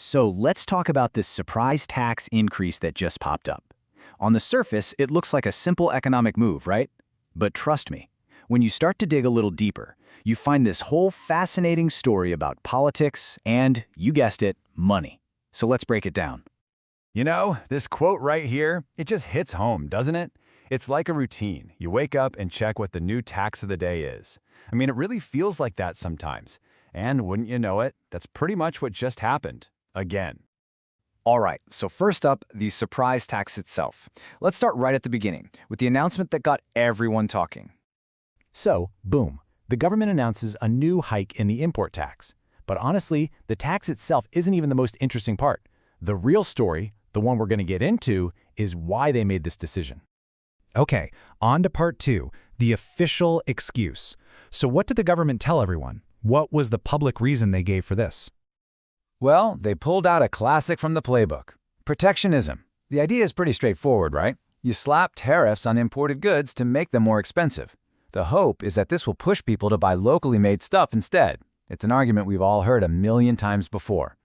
So let's talk about this surprise tax increase that just popped up. On the surface, it looks like a simple economic move, right? But trust me, when you start to dig a little deeper, you find this whole fascinating story about politics and, you guessed it, money. So let's break it down. You know, this quote right here, it just hits home, doesn't it? It's like a routine. You wake up and check what the new tax of the day is. I mean, it really feels like that sometimes. And wouldn't you know it, that's pretty much what just happened. Again. All right, so first up, the surprise tax itself. Let's start right at the beginning, with the announcement that got everyone talking. So, boom, the government announces a new hike in the import tax. But honestly, the tax itself isn't even the most interesting part. The real story, the one we're going to get into, is why they made this decision. Okay, on to part 2, the official excuse. So what did the government tell everyone? What was the public reason they gave for this? Well, they pulled out a classic from the playbook. Protectionism. The idea is pretty straightforward, right? You slap tariffs on imported goods to make them more expensive. The hope is that this will push people to buy locally made stuff instead. It's an argument we've all heard a million times before.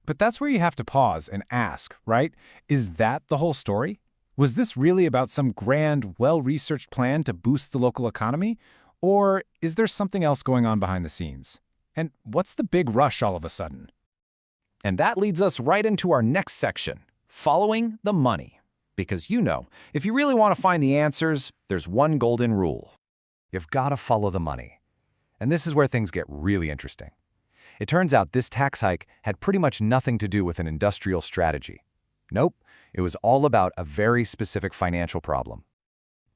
But that's where you have to pause and ask, right? Is that the whole story? Was this really about some grand, well-researched plan to boost the local economy? Or is there something else going on behind the scenes? And what's the big rush all of a sudden? And that leads us right into our next section, following the money. Because if you really want to find the answers, there's one golden rule. You've got to follow the money. And this is where things get really interesting. It turns out this tax hike had pretty much nothing to do with an industrial strategy. Nope, it was all about a very specific financial problem.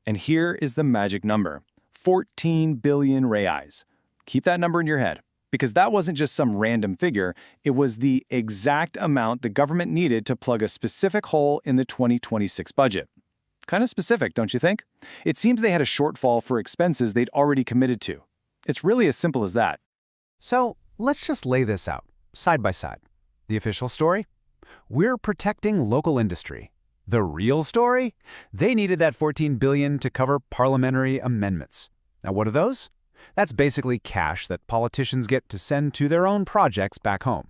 And here is the magic number, 14 billion reais. Keep that number in your head, because that wasn't just some random figure, it was the exact amount the government needed to plug a specific hole in the 2026 budget. Kind of specific, don't you think? It seems they had a shortfall for expenses they'd already committed to. It's really as simple as that. So, let's just lay this out, side by side. The official story? We're protecting local industry. The real story? They needed that $14 billion to cover parliamentary amendments. Now what are those? That's basically cash that politicians get to send to their own projects back home.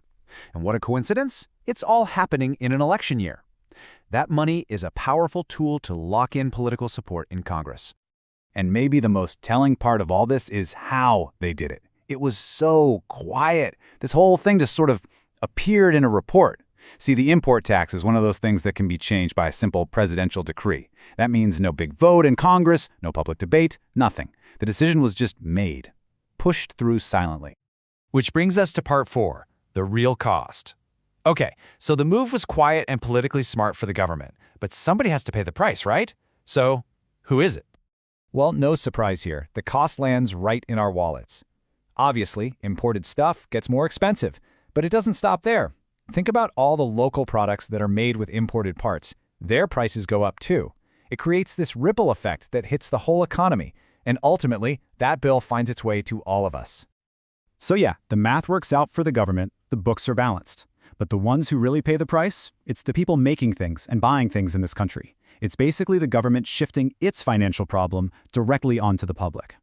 And what a coincidence? It's all happening in an election year. That money is a powerful tool to lock in political support in Congress. And maybe the most telling part of all this is how they did it. It was so quiet. This whole thing just sort of appeared in a report. See, the import tax is one of those things that can be changed by a simple presidential decree. That means no big vote in Congress, no public debate, nothing. The decision was just made, pushed through silently. Which brings us to part 4, the real cost. Okay, so the move was quiet and politically smart for the government, but somebody has to pay the price, right? So, who is it? Well, no surprise here. The cost lands right in our wallets. Obviously, imported stuff gets more expensive, but it doesn't stop there. Think about all the local products that are made with imported parts. Their prices go up too. It creates this ripple effect that hits the whole economy, and ultimately, that bill finds its way to all of us. So yeah, the math works out for the government, the books are balanced. But the ones who really pay the price, it's the people making things and buying things in this country. It's basically the government shifting its financial problem directly onto the public.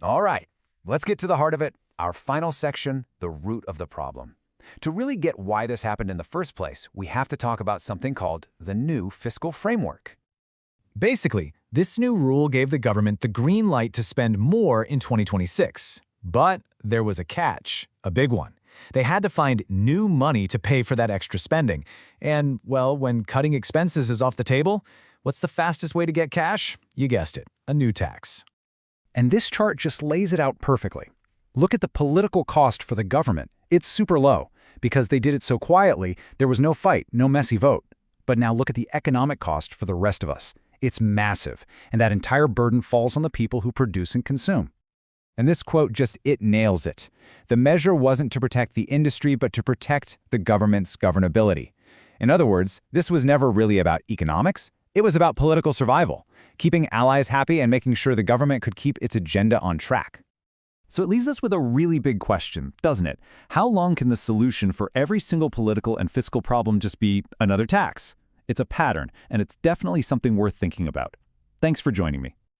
All right, let's get to the heart of it. Our final section, the root of the problem. To really get why this happened in the first place, we have to talk about something called the new fiscal framework. Basically, this new rule gave the government the green light to spend more in 2026. But there was a catch, a big one. They had to find new money to pay for that extra spending. And, well, when cutting expenses is off the table, what's the fastest way to get cash? You guessed it, a new tax. And this chart just lays it out perfectly. Look at the political cost for the government. It's super low. Because they did it so quietly, there was no fight, no messy vote. But now look at the economic cost for the rest of us. It's massive, and that entire burden falls on the people who produce and consume. And this quote it nails it. The measure wasn't to protect the industry, but to protect the government's governability. In other words, this was never really about economics. It was about political survival, keeping allies happy and making sure the government could keep its agenda on track. So it leaves us with a really big question, doesn't it? How long can the solution for every single political and fiscal problem just be another tax? It's a pattern, and it's definitely something worth thinking about. Thanks for joining me.